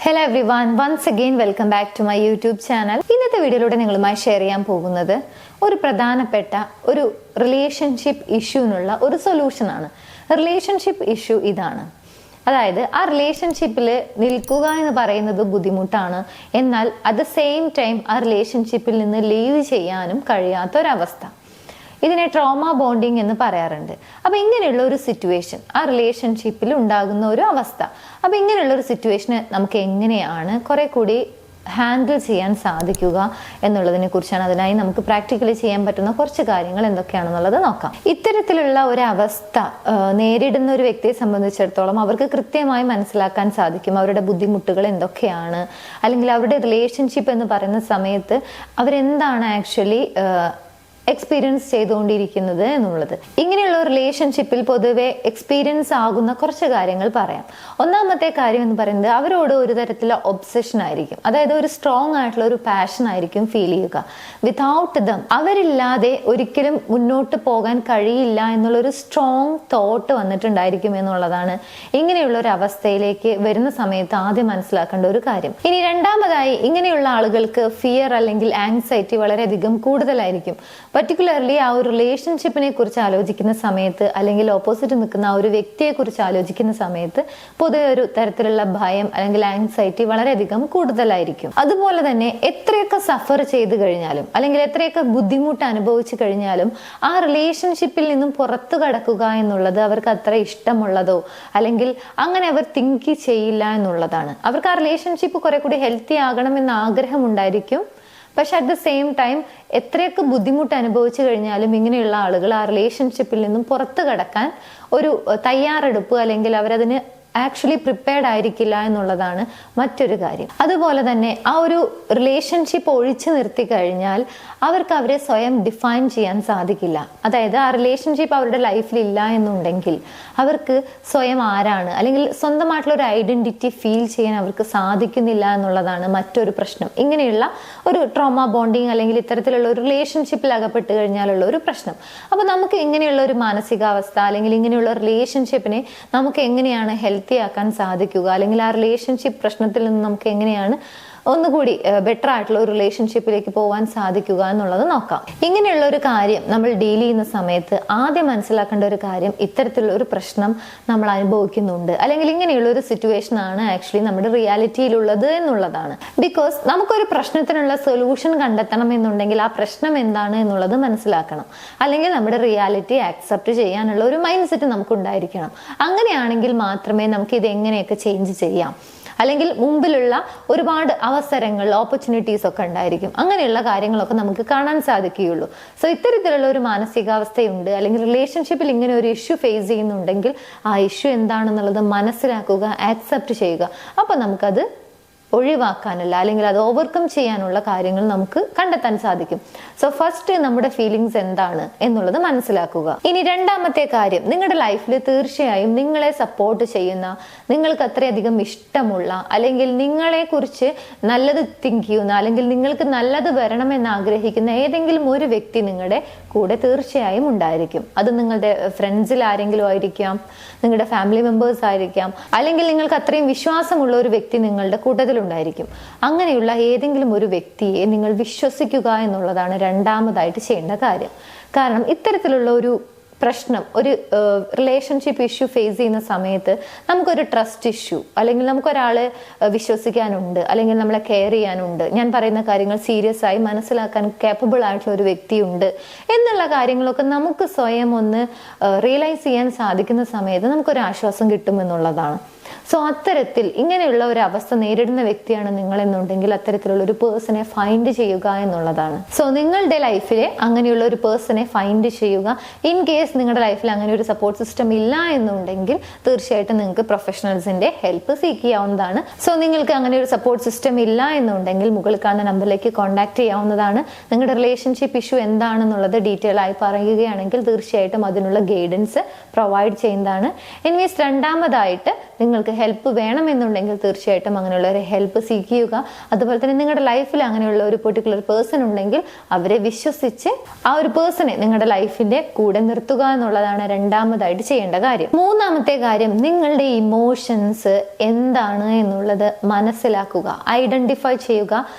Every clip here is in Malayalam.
Hello everyone, once again welcome back to my YouTube channel. ഇന്നത്തെ വീഡിയോയിലൂടെ നിങ്ങളുമായി ഷെയർ ചെയ്യാൻ പോകുന്നത് ഒരു പ്രധാനപ്പെട്ട ഒരു റിലേഷൻഷിപ്പ് ഇഷ്യൂനുള്ള ഒരു സൊല്യൂഷനാണ്. റിലേഷൻഷിപ്പ് ഇഷ്യൂ ഇതാണ്. അതായത് ആ റിലേഷൻഷിപ്പിൽ നിൽക്കുക എന്ന് പറയുന്നത് ബുദ്ധിമുട്ടാണ്, എന്നാൽ അറ്റ് ദ സെയിം ടൈം ആ റിലേഷൻഷിപ്പിൽ നിന്ന് ലീവ് ചെയ്യാനും കഴിയാത്തൊരവസ്ഥ. ഇതിനെ ട്രോമ ബോണ്ടിങ് എന്ന് പറയാറുണ്ട്. അപ്പൊ ഇങ്ങനെയുള്ള ഒരു സിറ്റുവേഷൻ ആ റിലേഷൻഷിപ്പിൽ ഉണ്ടാകുന്ന ഒരു അവസ്ഥ, അപ്പൊ ഇങ്ങനെയുള്ള ഒരു സിറ്റുവേഷന് നമുക്ക് എങ്ങനെയാണ് കുറെ കൂടി ഹാൻഡിൽ ചെയ്യാൻ സാധിക്കുക എന്നുള്ളതിനെ കുറിച്ചാണ്. അതിനായി നമുക്ക് പ്രാക്ടിക്കലി ചെയ്യാൻ പറ്റുന്ന കുറച്ച് കാര്യങ്ങൾ എന്തൊക്കെയാണെന്നുള്ളത് നോക്കാം. ഇത്തരത്തിലുള്ള ഒരു അവസ്ഥ നേരിടുന്ന ഒരു വ്യക്തിയെ സംബന്ധിച്ചിടത്തോളം അവർക്ക് കൃത്യമായി മനസ്സിലാക്കാൻ സാധിക്കും അവരുടെ ബുദ്ധിമുട്ടുകൾ എന്തൊക്കെയാണ്, അല്ലെങ്കിൽ അവരുടെ റിലേഷൻഷിപ്പ് എന്ന് പറയുന്ന സമയത്ത് അവരെന്താണ് ആക്ച്വലി എക്സ്പീരിയൻസ് ചെയ്തുകൊണ്ടിരിക്കുന്നത് എന്നുള്ളത്. ഇങ്ങനെയുള്ള റിലേഷൻഷിപ്പിൽ പൊതുവെ എക്സ്പീരിയൻസ് ആകുന്ന കുറച്ച് കാര്യങ്ങൾ പറയാം. ഒന്നാമത്തെ കാര്യം എന്ന് പറയുന്നത് അവരോട് ഒരു തരത്തിലുള്ള ഒബ്സഷൻ ആയിരിക്കും. അതായത് ഒരു സ്ട്രോങ് ആയിട്ടുള്ള ഒരു പാഷൻ ആയിരിക്കും ഫീൽ ചെയ്യുക. വിതൗട്ട് ദം അവരില്ലാതെ ഒരിക്കലും മുന്നോട്ട് പോകാൻ കഴിയില്ല എന്നുള്ളൊരു സ്ട്രോങ് തോട്ട് വന്നിട്ടുണ്ടായിരിക്കും എന്നുള്ളതാണ് ഇങ്ങനെയുള്ള ഒരു അവസ്ഥയിലേക്ക് വരുന്ന സമയത്ത് ആദ്യം മനസ്സിലാക്കേണ്ട ഒരു കാര്യം. ഇനി രണ്ടാമതായി, ഇങ്ങനെയുള്ള ആളുകൾക്ക് ഫിയർ അല്ലെങ്കിൽ ആങ്സൈറ്റി വളരെയധികം കൂടുതലായിരിക്കും. പർട്ടിക്കുലർലി ആ ഒരു റിലേഷൻഷിപ്പിനെ കുറിച്ച് ആലോചിക്കുന്ന സമയത്ത്, അല്ലെങ്കിൽ ഓപ്പോസിറ്റ് നിൽക്കുന്ന ആ ഒരു വ്യക്തിയെ കുറിച്ച് ആലോചിക്കുന്ന സമയത്ത് പൊതുവെ ഒരു തരത്തിലുള്ള ഭയം അല്ലെങ്കിൽ ആങ്സൈറ്റി വളരെയധികം കൂടുതലായിരിക്കും. അതുപോലെ തന്നെ എത്രയൊക്കെ സഫർ ചെയ്ത് കഴിഞ്ഞാലും അല്ലെങ്കിൽ എത്രയൊക്കെ ബുദ്ധിമുട്ട് അനുഭവിച്ചു കഴിഞ്ഞാലും ആ റിലേഷൻഷിപ്പിൽ നിന്നും പുറത്തു കടക്കുക എന്നുള്ളത് അവർക്ക് അത്ര ഇഷ്ടമുള്ളതോ അല്ലെങ്കിൽ അങ്ങനെ അവർ തിങ്ക് ചെയ്യില്ല എന്നുള്ളതാണ്. അവർക്ക് ആ റിലേഷൻഷിപ്പ് കുറെ കൂടി ഹെൽത്തി ആകണമെന്ന് ആഗ്രഹമുണ്ടായിരിക്കും. പക്ഷെ അറ്റ് ദ സെയിം ടൈം എത്രയൊക്കെ ബുദ്ധിമുട്ട് അനുഭവിച്ചു കഴിഞ്ഞാലും ഇങ്ങനെയുള്ള ആളുകൾ ആ റിലേഷൻഷിപ്പിൽ നിന്നും പുറത്തു കടക്കാൻ ഒരു തയ്യാറെടുപ്പ് അല്ലെങ്കിൽ അവരതിന് ആക്ച്വലി പ്രിപ്പയർഡ് ആയിരിക്കില്ല എന്നുള്ളതാണ് മറ്റൊരു കാര്യം. അതുപോലെ തന്നെ ആ ഒരു റിലേഷൻഷിപ്പ് ഒഴിച്ചു നിർത്തി കഴിഞ്ഞാൽ അവർക്ക് അവരെ സ്വയം ഡിഫൈൻ ചെയ്യാൻ സാധിക്കില്ല. അതായത് ആ റിലേഷൻഷിപ്പ് അവരുടെ ലൈഫിൽ ഇല്ല എന്നുണ്ടെങ്കിൽ അവർക്ക് സ്വയം ആരാണ് അല്ലെങ്കിൽ സ്വന്തമായിട്ടുള്ള ഒരു ഐഡന്റിറ്റി ഫീൽ ചെയ്യാൻ അവർക്ക് സാധിക്കുന്നില്ല എന്നുള്ളതാണ് മറ്റൊരു പ്രശ്നം. ഇങ്ങനെയുള്ള ഒരു ട്രോമ ബോണ്ടിങ് അല്ലെങ്കിൽ ഇത്തരത്തിലുള്ള ഒരു റിലേഷൻഷിപ്പിൽ അകപ്പെട്ട് കഴിഞ്ഞാലുള്ള ഒരു പ്രശ്നം. അപ്പൊ നമുക്ക് ഇങ്ങനെയുള്ള ഒരു മാനസികാവസ്ഥ അല്ലെങ്കിൽ ഇങ്ങനെയുള്ള റിലേഷൻഷിപ്പിനെ നമുക്ക് എങ്ങനെയാണ് ഹെൽത്തി ആക്കാൻ സാധിക്കുക, അല്ലെങ്കിൽ ആ റിലേഷൻഷിപ്പ് പ്രശ്നത്തിൽ നിന്ന് നമുക്ക് എങ്ങനെയാണ് ഒന്നുകൂടി ബെറ്റർ ആയിട്ടുള്ള ഒരു റിലേഷൻഷിപ്പിലേക്ക് പോകാൻ സാധിക്കുക എന്നുള്ളത് നോക്കാം. ഇങ്ങനെയുള്ള ഒരു കാര്യം നമ്മൾ ഡീൽ ചെയ്യുന്ന സമയത്ത് ആദ്യം മനസ്സിലാക്കേണ്ട ഒരു കാര്യം, ഇത്തരത്തിലുള്ള ഒരു പ്രശ്നം നമ്മൾ അനുഭവിക്കുന്നുണ്ട് അല്ലെങ്കിൽ ഇങ്ങനെയുള്ള ഒരു സിറ്റുവേഷൻ ആണ് ആക്ച്വലി നമ്മുടെ റിയാലിറ്റിയിലുള്ളത് എന്നുള്ളതാണ്. ബിക്കോസ് നമുക്കൊരു പ്രശ്നത്തിനുള്ള സൊല്യൂഷൻ കണ്ടെത്തണം എന്നുണ്ടെങ്കിൽ ആ പ്രശ്നം എന്താണ് എന്നുള്ളത് മനസ്സിലാക്കണം, അല്ലെങ്കിൽ നമ്മുടെ റിയാലിറ്റി ആക്സെപ്റ്റ് ചെയ്യാനുള്ള ഒരു മൈൻഡ് സെറ്റ് നമുക്ക് ഉണ്ടായിരിക്കണം. അങ്ങനെയാണെങ്കിൽ മാത്രമേ നമുക്ക് ഇത് എങ്ങനെയൊക്കെ ചേഞ്ച് ചെയ്യാം. അല്ലെങ്കിൽ മുമ്പിലുള്ള ഒരുപാട് അവസരങ്ങൾ, ഓപ്പർച്യൂണിറ്റീസ് ഒക്കെ ഉണ്ടായിരിക്കും. അങ്ങനെയുള്ള കാര്യങ്ങളൊക്കെ നമുക്ക് കാണാൻ സാധിക്കുകയുള്ളൂ. സോ ഇത്തരത്തിലുള്ള ഒരു മാനസികാവസ്ഥയുണ്ട് അല്ലെങ്കിൽ റിലേഷൻഷിപ്പിൽ ഇങ്ങനെ ഒരു ഇഷ്യൂ ഫേസ് ചെയ്യുന്നുണ്ടെങ്കിൽ ആ ഇഷ്യൂ എന്താണെന്നുള്ളത് മനസ്സിലാക്കുക, ആക്സെപ്റ്റ് ചെയ്യുക. അപ്പൊ നമുക്കത് ഒഴിവാക്കാനല്ല അല്ലെങ്കിൽ അത് ഓവർകം ചെയ്യാനുള്ള കാര്യങ്ങൾ നമുക്ക് കണ്ടെത്താൻ സാധിക്കും. സോ ഫസ്റ്റ് നമ്മുടെ ഫീലിങ്സ് എന്താണ് എന്നുള്ളത് മനസ്സിലാക്കുക. ഇനി രണ്ടാമത്തെ കാര്യം, നിങ്ങളുടെ ലൈഫിൽ തീർച്ചയായും നിങ്ങളെ സപ്പോർട്ട് ചെയ്യുന്ന, നിങ്ങൾക്ക് അത്രയധികം ഇഷ്ടമുള്ള അല്ലെങ്കിൽ നിങ്ങളെ കുറിച്ച് നല്ലത് തിങ്ക് ചെയ്യുന്ന അല്ലെങ്കിൽ നിങ്ങൾക്ക് നല്ലത് വരണമെന്ന് ആഗ്രഹിക്കുന്ന ഏതെങ്കിലും ഒരു വ്യക്തി നിങ്ങളുടെ കൂടെ തീർച്ചയായും ഉണ്ടായിരിക്കും. അത് നിങ്ങളുടെ ഫ്രണ്ട്സിൽ ആരെങ്കിലും ആയിരിക്കാം, നിങ്ങളുടെ ഫാമിലി മെമ്പേഴ്സ് ആയിരിക്കാം, അല്ലെങ്കിൽ നിങ്ങൾക്ക് അത്രയും വിശ്വാസമുള്ള ഒരു വ്യക്തി നിങ്ങളുടെ കൂട്ടത്തിൽ ഉണ്ടായിരിക്കും. അങ്ങനെയുള്ള ഏതെങ്കിലും ഒരു വ്യക്തിയെ നിങ്ങൾ വിശ്വസിക്കുക എന്നുള്ളതാണ് രണ്ടാമതായിട്ട് ചെയ്യേണ്ട കാര്യം. കാരണം ഇത്തരത്തിലുള്ള ഒരു പ്രശ്നം, ഒരു റിലേഷൻഷിപ്പ് ഇഷ്യൂ ഫേസ് ചെയ്യുന്ന സമയത്ത് നമുക്കൊരു ട്രസ്റ്റ് ഇഷ്യൂ അല്ലെങ്കിൽ നമുക്കൊരാളെ വിശ്വസിക്കാനുണ്ട് അല്ലെങ്കിൽ നമ്മളെ കെയർ ചെയ്യാനുണ്ട്, ഞാൻ പറയുന്ന കാര്യങ്ങൾ സീരിയസ് ആയി മനസ്സിലാക്കാൻ കേപ്പബിൾ ആയിട്ടുള്ള ഒരു വ്യക്തിയുണ്ട് എന്നുള്ള കാര്യങ്ങളൊക്കെ നമുക്ക് സ്വയം ഒന്ന് റിയലൈസ് ചെയ്യാൻ സാധിക്കുന്ന സമയത്ത് നമുക്കൊരു ആശ്വാസം കിട്ടുമെന്നുള്ളതാണ്. സോ അത്തരത്തിൽ ഇങ്ങനെയുള്ള ഒരു അവസ്ഥ നേരിടുന്ന വ്യക്തിയാണ് നിങ്ങൾ എന്നുണ്ടെങ്കിൽ അത്തരത്തിലുള്ള ഒരു പേഴ്സണെ ഫൈൻഡ് ചെയ്യുക എന്നുള്ളതാണ്. സോ നിങ്ങളുടെ ലൈഫിലെ അങ്ങനെയുള്ള ഒരു പേഴ്സണെ ഫൈൻഡ് ചെയ്യുക. ഇൻ കേസ് നിങ്ങളുടെ ലൈഫിൽ അങ്ങനെ ഒരു സപ്പോർട്ട് സിസ്റ്റം ഇല്ല എന്നുണ്ടെങ്കിൽ തീർച്ചയായിട്ടും നിങ്ങൾക്ക് പ്രൊഫഷണൽസിന്റെ ഹെൽപ്പ് സീക്ക് ചെയ്യാവുന്നതാണ്. സോ നിങ്ങൾക്ക് അങ്ങനെ ഒരു സപ്പോർട്ട് സിസ്റ്റം ഇല്ല എന്നുണ്ടെങ്കിൽ മുകളിൽ കാണുന്ന നമ്പറിലേക്ക് കോൺടാക്ട് ചെയ്യാവുന്നതാണ്. നിങ്ങളുടെ റിലേഷൻഷിപ്പ് ഇഷ്യൂ എന്താണെന്നുള്ളത് ഡീറ്റെയിൽ ആയി പറയുകയാണെങ്കിൽ തീർച്ചയായിട്ടും അതിനുള്ള ഗൈഡൻസ് പ്രൊവൈഡ് ചെയ്യുന്നതാണ്. എനിവേസ് രണ്ടാമതായിട്ട് നിങ്ങൾക്ക് ഹെൽപ്പ് വേണമെന്നുണ്ടെങ്കിൽ തീർച്ചയായിട്ടും അങ്ങനെയുള്ള ഒരു ഹെൽപ്പ് സീക്ക് ചെയ്യുക. അതുപോലെ തന്നെ നിങ്ങളുടെ ലൈഫിൽ അങ്ങനെയുള്ള ഒരു പെർട്ടിക്കുലർ പേഴ്സൺ ഉണ്ടെങ്കിൽ അവരെ വിശ്വസിച്ച് ആ ഒരു പേഴ്സണെ നിങ്ങളുടെ ലൈഫിന്റെ കൂടെ നിർത്തുക എന്നുള്ളതാണ് രണ്ടാമതായിട്ട് ചെയ്യേണ്ട കാര്യം. മൂന്നാമത്തെ കാര്യം, നിങ്ങളുടെ ഇമോഷൻസ് എന്താണ് എന്നുള്ളത് മനസ്സിലാക്കുക, ഐഡന്റിഫൈ ചെയ്യുക,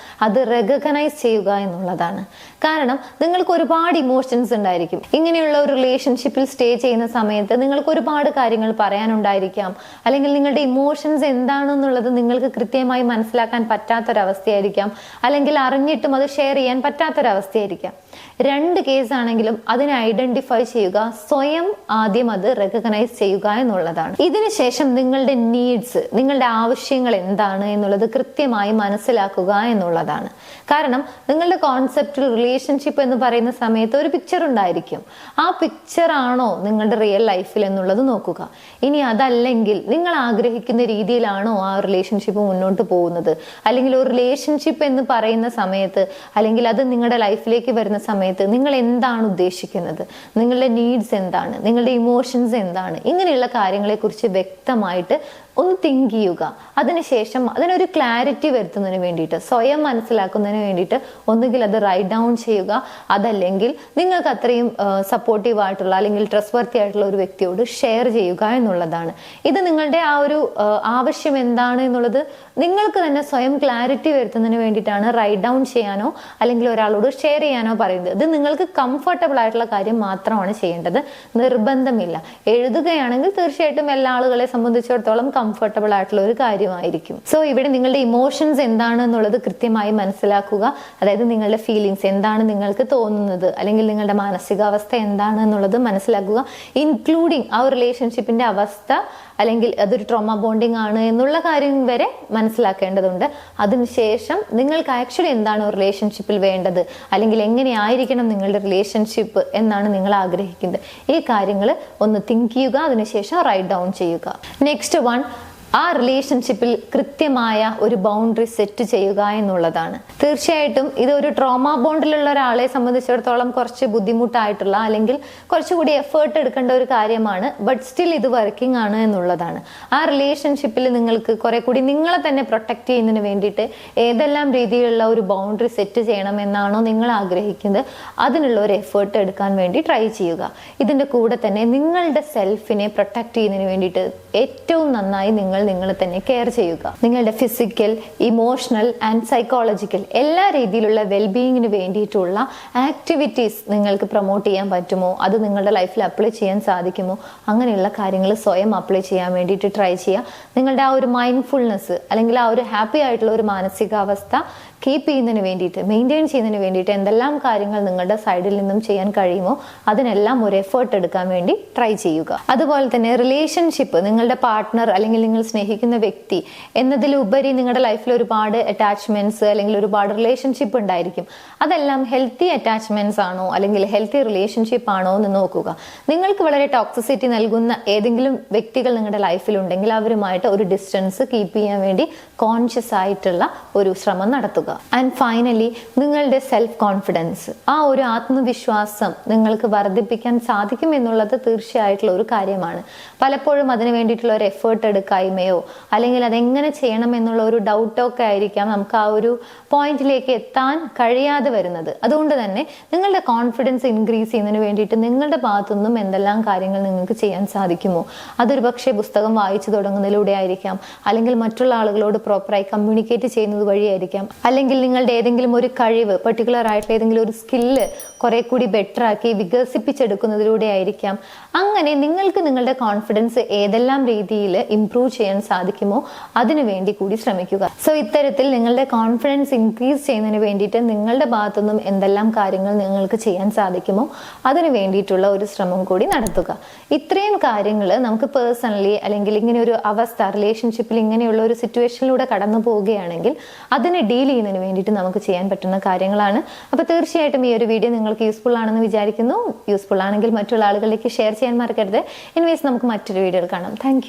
അത് റെക്കഗ്നൈസ് ചെയ്യുക എന്നുള്ളതാണ്. കാരണം നിങ്ങൾക്ക് ഒരുപാട് ഇമോഷൻസ് ഉണ്ടായിരിക്കും. ഇങ്ങനെയുള്ള ഒരു റിലേഷൻഷിപ്പിൽ സ്റ്റേ ചെയ്യുന്ന സമയത്ത് നിങ്ങൾക്ക് ഒരുപാട് കാര്യങ്ങൾ പറയാനുണ്ടായിരിക്കാം. അല്ലെങ്കിൽ നിങ്ങളുടെ ഇമോഷൻസ് എന്താണെന്നുള്ളത് നിങ്ങൾക്ക് കൃത്യമായി മനസ്സിലാക്കാൻ പറ്റാത്തൊരവസ്ഥയായിരിക്കാം. അല്ലെങ്കിൽ അറിഞ്ഞിട്ടും അത് ഷെയർ ചെയ്യാൻ പറ്റാത്തൊരവസ്ഥയായിരിക്കാം. രണ്ട് കേസ് ആണെങ്കിലും അതിനെ ഐഡന്റിഫൈ ചെയ്യുക, സ്വയം ആദ്യം അത് റെക്കഗ്നൈസ് ചെയ്യുക എന്നുള്ളതാണ്. ഇതിനുശേഷം നിങ്ങളുടെ നീഡ്സ്, നിങ്ങളുടെ ആവശ്യങ്ങൾ എന്താണ് എന്നുള്ളത് കൃത്യമായി മനസ്സിലാക്കുക എന്നുള്ളതാണ്. കാരണം നിങ്ങളുടെ കോൺസെപ്റ്റിൽ റിലേഷൻഷിപ്പ് എന്ന് പറയുന്ന സമയത്ത് ഒരു പിക്ചർ ഉണ്ടായിരിക്കും. ആ പിക്ചർ ആണോ നിങ്ങളുടെ റിയൽ ലൈഫിൽ എന്നുള്ളത് നോക്കുക. ഇനി അതല്ലെങ്കിൽ നിങ്ങൾ ആഗ്രഹിക്കുന്ന രീതിയിലാണോ ആ റിലേഷൻഷിപ്പ് മുന്നോട്ട് പോകുന്നത്, അല്ലെങ്കിൽ ഒരു റിലേഷൻഷിപ്പ് എന്ന് പറയുന്ന സമയത്ത്, അല്ലെങ്കിൽ അത് നിങ്ങളുടെ ലൈഫിലേക്ക് വരുന്ന സമയത്ത് നിങ്ങൾ എന്താണ് ഉദ്ദേശിക്കുന്നത്, നിങ്ങളുടെ നീഡ്സ് എന്താണ്, നിങ്ങളുടെ ഇമോഷൻസ് എന്താണ്, ഇങ്ങനെയുള്ള കാര്യങ്ങളെ കുറിച്ച് വ്യക്തമായിട്ട് ഒന്ന് തിങ്ക് ചെയ്യുക. അതിനുശേഷം അതിനൊരു ക്ലാരിറ്റി വരുത്തുന്നതിന് വേണ്ടിയിട്ട്, സ്വയം മനസ്സിലാക്കുന്നതിന് വേണ്ടിയിട്ട് ഒന്നുകിൽ അത് റൈറ്റ് ഡൗൺ ചെയ്യുക, അതല്ലെങ്കിൽ നിങ്ങൾക്ക് അത്രയും സപ്പോർട്ടീവ് ആയിട്ടുള്ള അല്ലെങ്കിൽ ട്രസ്റ്റ് വർത്തി ആയിട്ടുള്ള ഒരു വ്യക്തിയോട് ഷെയർ ചെയ്യുക എന്നുള്ളതാണ്. ഇത് നിങ്ങളുടെ ആ ഒരു ആവശ്യം എന്താണ് എന്നുള്ളത് നിങ്ങൾക്ക് തന്നെ സ്വയം ക്ലാരിറ്റി വരുത്തുന്നതിന് വേണ്ടിയിട്ടാണ് റൈറ്റ് ഡൗൺ ചെയ്യാനോ അല്ലെങ്കിൽ ഒരാളോട് ഷെയർ ചെയ്യാനോ പറയുന്നത്. ഇത് നിങ്ങൾക്ക് കംഫർട്ടബിൾ ആയിട്ടുള്ള കാര്യം മാത്രമാണ് ചെയ്യേണ്ടത്, നിർബന്ധമില്ല. എഴുതുകയാണെങ്കിൽ തീർച്ചയായിട്ടും എല്ലാ ആളുകളെ സംബന്ധിച്ചിടത്തോളം കംഫർട്ടബിൾ ആയിട്ടുള്ള ഒരു കാര്യമായിരിക്കും. സോ ഇവിടെ നിങ്ങളുടെ ഇമോഷൻസ് എന്താണ് എന്നുള്ളത് കൃത്യമായി മനസ്സിലാക്കുക. അതായത് നിങ്ങളുടെ ഫീലിങ്സ് എന്താണ്, നിങ്ങൾക്ക് തോന്നുന്നത് അല്ലെങ്കിൽ നിങ്ങളുടെ മാനസികാവസ്ഥ എന്താണ് എന്നുള്ളത് മനസ്സിലാക്കുക. ഇൻക്ലൂഡിങ് ആ ഒരു റിലേഷൻഷിപ്പിന്റെ അവസ്ഥ, അല്ലെങ്കിൽ അതൊരു ട്രോമ ബോണ്ടിങ് ആണ് എന്നുള്ള കാര്യം വരെ മനസ്സിലാക്കേണ്ടതുണ്ട്. അതിനുശേഷം നിങ്ങൾക്ക് ആക്ച്വലി എന്താണ് ഒരു റിലേഷൻഷിപ്പിൽ വേണ്ടത്, അല്ലെങ്കിൽ എങ്ങനെയായിരിക്കണം നിങ്ങളുടെ റിലേഷൻഷിപ്പ് എന്നാണ് നിങ്ങൾ ആഗ്രഹിക്കുന്നത്, ഈ കാര്യങ്ങൾ ഒന്ന് തിങ്ക് ചെയ്യുക. അതിനുശേഷം റൈറ്റ് ഡൗൺ ചെയ്യുക. നെക്സ്റ്റ് വൺ, ആ റിലേഷൻഷിപ്പിൽ കൃത്യമായ ഒരു ബൗണ്ടറി സെറ്റ് ചെയ്യുക എന്നുള്ളതാണ്. തീർച്ചയായിട്ടും ഇതൊരു ട്രോമ ബോണ്ടിലുള്ള ഒരാളെ സംബന്ധിച്ചിടത്തോളം കുറച്ച് ബുദ്ധിമുട്ടായിട്ടുള്ള അല്ലെങ്കിൽ കുറച്ചുകൂടി എഫേർട്ട് എടുക്കേണ്ട ഒരു കാര്യമാണ്. ബട്ട് സ്റ്റിൽ ഇത് വർക്കിംഗ് ആണ് എന്നുള്ളതാണ്. ആ റിലേഷൻഷിപ്പിൽ നിങ്ങൾക്ക് കുറെ കൂടി നിങ്ങളെ തന്നെ പ്രൊട്ടക്ട് ചെയ്യുന്നതിന് വേണ്ടിയിട്ട് ഏതെല്ലാം രീതിയിലുള്ള ഒരു ബൗണ്ടറി സെറ്റ് ചെയ്യണം എന്നാണോ നിങ്ങൾ ആഗ്രഹിക്കുന്നത്, അതിനുള്ള ഒരു എഫേർട്ട് എടുക്കാൻ വേണ്ടി ട്രൈ ചെയ്യുക. ഇതിന്റെ കൂടെ തന്നെ നിങ്ങളുടെ സെൽഫിനെ പ്രൊട്ടക്ട് ചെയ്യുന്നതിന് വേണ്ടിയിട്ട് ഏറ്റവും നന്നായി നിങ്ങളെ തന്നെ കെയർ ചെയ്യുക. നിങ്ങളുടെ ഫിസിക്കൽ, ഇമോഷണൽ ആൻഡ് സൈക്കോളജിക്കൽ എല്ലാ രീതിയിലുള്ള വെൽബീയിങ്ങിന് വേണ്ടിയിട്ടുള്ള ആക്ടിവിറ്റീസ് നിങ്ങൾക്ക് പ്രൊമോട്ട് ചെയ്യാൻ പറ്റുമോ, അത് നിങ്ങളുടെ ലൈഫിൽ അപ്ലൈ ചെയ്യാൻ സാധിക്കുമോ, അങ്ങനെയുള്ള കാര്യങ്ങൾ സ്വയം അപ്ലൈ ചെയ്യാൻ വേണ്ടിയിട്ട് ട്രൈ ചെയ്യുക. നിങ്ങളുടെ ആ ഒരു മൈൻഡ്ഫുൾനെസ് അല്ലെങ്കിൽ ആ ഒരു ഹാപ്പി ആയിട്ടുള്ള ഒരു മാനസികാവസ്ഥ കീപ്പ് ചെയ്യുന്നതിന് വേണ്ടിയിട്ട്, മെയിൻറ്റെയിൻ ചെയ്യുന്നതിന് വേണ്ടിയിട്ട് എന്തെല്ലാം കാര്യങ്ങൾ നിങ്ങളുടെ സൈഡിൽ നിന്നും ചെയ്യാൻ കഴിയുമോ അതിനെല്ലാം ഒരു എഫേർട്ട് എടുക്കാൻ വേണ്ടി ട്രൈ ചെയ്യുക. അതുപോലെ തന്നെ റിലേഷൻഷിപ്പ്, നിങ്ങളുടെ പാർട്ട്ണർ അല്ലെങ്കിൽ നിങ്ങൾ സ്നേഹിക്കുന്ന വ്യക്തി എന്നതിലുപരി നിങ്ങളുടെ ലൈഫിൽ ഒരുപാട് അറ്റാച്ച്മെന്റ്സ് അല്ലെങ്കിൽ ഒരുപാട് റിലേഷൻഷിപ്പ് ഉണ്ടായിരിക്കും. അതെല്ലാം ഹെൽത്തി അറ്റാച്ച്മെന്റ്സ് ആണോ അല്ലെങ്കിൽ ഹെൽത്തി റിലേഷൻഷിപ്പ് ആണോ എന്ന് നോക്കുക. നിങ്ങൾക്ക് വളരെ ടോക്സിസിറ്റി നൽകുന്ന ഏതെങ്കിലും വ്യക്തികൾ നിങ്ങളുടെ ലൈഫിൽ ഉണ്ടെങ്കിൽ അവരുമായിട്ട് ഒരു ഡിസ്റ്റൻസ് കീപ്പ് ചെയ്യാൻ വേണ്ടി കോൺഷ്യസ് ആയിട്ടുള്ള ഒരു ശ്രമം നടത്തുക. ആൻഡ് ഫൈനലി, നിങ്ങളുടെ സെൽഫ് കോൺഫിഡൻസ്, ആ ഒരു ആത്മവിശ്വാസം നിങ്ങൾക്ക് വർദ്ധിപ്പിക്കാൻ സാധിക്കും എന്നുള്ളത് തീർച്ചയായിട്ടുള്ള ഒരു കാര്യമാണ്. പലപ്പോഴും അതിന് വേണ്ടിയിട്ടുള്ള ഒരു എഫേർട്ട് എടുക്കായ്മയോ അല്ലെങ്കിൽ അതെങ്ങനെ ചെയ്യണം എന്നുള്ള ഒരു ഡൗട്ടോ ഒക്കെ ആയിരിക്കാം നമുക്ക് ആ ഒരു പോയിന്റിലേക്ക് എത്താൻ കഴിയാതെ വരുന്നത്. അതുകൊണ്ട് തന്നെ നിങ്ങളുടെ കോൺഫിഡൻസ് ഇൻക്രീസ് ചെയ്യുന്നതിന് വേണ്ടിയിട്ട് നിങ്ങളുടെ ഭാഗത്തുനിന്നും എന്തെല്ലാം കാര്യങ്ങൾ നിങ്ങൾക്ക് ചെയ്യാൻ സാധിക്കുമോ, അതൊരു പക്ഷേ പുസ്തകം വായിച്ചു തുടങ്ങുന്നതിലൂടെ ആയിരിക്കാം, അല്ലെങ്കിൽ മറ്റുള്ള ആളുകളോട് പ്രോപ്പറായി കമ്മ്യൂണിക്കേറ്റ് ചെയ്യുന്നത് വഴിയായിരിക്കാം, അല്ലെങ്കിൽ നിങ്ങളുടെ ഏതെങ്കിലും ഒരു കഴിവ്, പെർട്ടിക്കുലർ ആയിട്ടുള്ള ഏതെങ്കിലും ഒരു സ്കില്ല് കുറെ കൂടി ബെറ്റർ ആക്കി വികസിപ്പിച്ചെടുക്കുന്നതിലൂടെ ആയിരിക്കാം. അങ്ങനെ നിങ്ങൾക്ക് നിങ്ങളുടെ കോൺഫിഡൻസ് ഏതെല്ലാം രീതിയിൽ ഇംപ്രൂവ് ചെയ്യാൻ സാധിക്കുമോ അതിനു വേണ്ടി കൂടി ശ്രമിക്കുക. സോ ഇത്തരത്തിൽ നിങ്ങളുടെ കോൺഫിഡൻസ് ഇൻക്രീസ് ചെയ്യുന്നതിന് വേണ്ടിയിട്ട് നിങ്ങളുടെ ഭാഗത്തുനിന്നും എന്തെല്ലാം കാര്യങ്ങൾ നിങ്ങൾക്ക് ചെയ്യാൻ സാധിക്കുമോ അതിനു വേണ്ടിയിട്ടുള്ള ഒരു ശ്രമം കൂടി നടത്തുക. ഇത്രയും കാര്യങ്ങൾ നമുക്ക് പേഴ്സണലി അല്ലെങ്കിൽ ഇങ്ങനെ ഒരു അവസ്ഥ, റിലേഷൻഷിപ്പിൽ ഇങ്ങനെയുള്ള ഒരു സിറ്റുവേഷനിലൂടെ കടന്നു പോവുകയാണെങ്കിൽ അതിനെ ഡീൽ ചെയ്യുന്നതിന് വേണ്ടിയിട്ട് നമുക്ക് ചെയ്യാൻ പറ്റുന്ന കാര്യങ്ങളാണ്. അപ്പോൾ തീർച്ചയായിട്ടും ഈ ഒരു വീഡിയോ നിങ്ങൾക്ക് യൂസ്ഫുൾ ആണെന്ന് വിചാരിക്കുന്നു. യൂസ്ഫുൾ ആണെങ്കിൽ മറ്റുള്ള ആളുകളിലേക്ക് ഷെയർ ചെയ്യാൻ മറക്കരുത്. എനിവേസ് നമുക്ക് മറ്റൊരു വീഡിയോയിൽ കാണാം. താങ്ക്